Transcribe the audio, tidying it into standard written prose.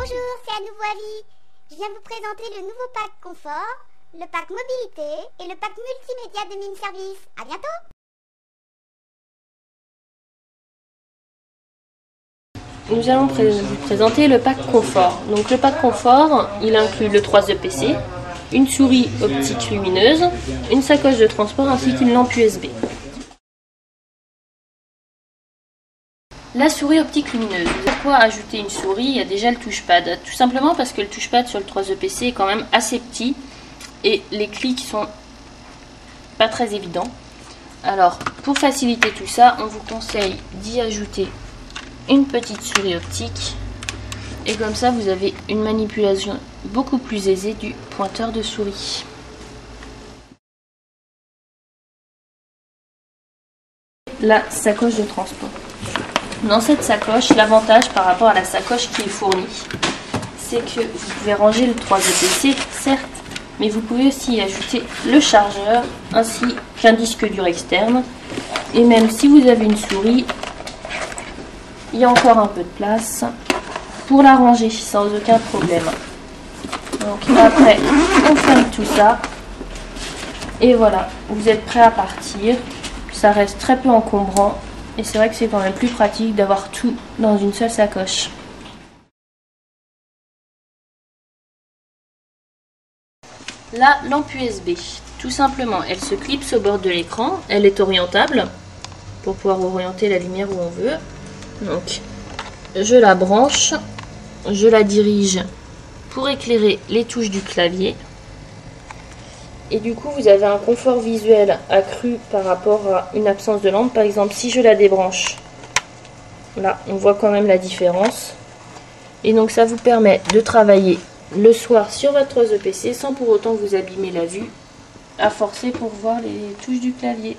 Bonjour, c'est à nouveau Ali. Je viens vous présenter le nouveau pack confort, le pack mobilité et le pack multimédia de Mine Service. À bientôt. Nous allons vous présenter le pack confort. Donc le pack confort, il inclut le 3 PC, une souris optique lumineuse, une sacoche de transport ainsi qu'une lampe USB. La souris optique lumineuse. Pourquoi ajouter une souris? Il y a déjà le touchpad. Tout simplement parce que le touchpad sur le 3 PC est quand même assez petit et les clics sont pas très évidents. Alors pour faciliter tout ça, on vous conseille d'y ajouter une petite souris optique et comme ça vous avez une manipulation beaucoup plus aisée du pointeur de souris. La sacoche de transport. Dans cette sacoche, l'avantage par rapport à la sacoche qui est fournie, c'est que vous pouvez ranger le 3 PC, certes, mais vous pouvez aussi y ajouter le chargeur ainsi qu'un disque dur externe. Et même si vous avez une souris, il y a encore un peu de place pour la ranger sans aucun problème. Donc après, on ferme tout ça. Et voilà, vous êtes prêt à partir. Ça reste très peu encombrant. Et c'est vrai que c'est quand même plus pratique d'avoir tout dans une seule sacoche. La lampe USB, tout simplement, elle se clipse au bord de l'écran. Elle est orientable pour pouvoir orienter la lumière où on veut. Donc, je la branche, je la dirige pour éclairer les touches du clavier. Et du coup, vous avez un confort visuel accru par rapport à une absence de lampe. Par exemple, si je la débranche, là, on voit quand même la différence. Et donc, ça vous permet de travailler le soir sur votre PC sans pour autant vous abîmer la vue, à forcer pour voir les touches du clavier.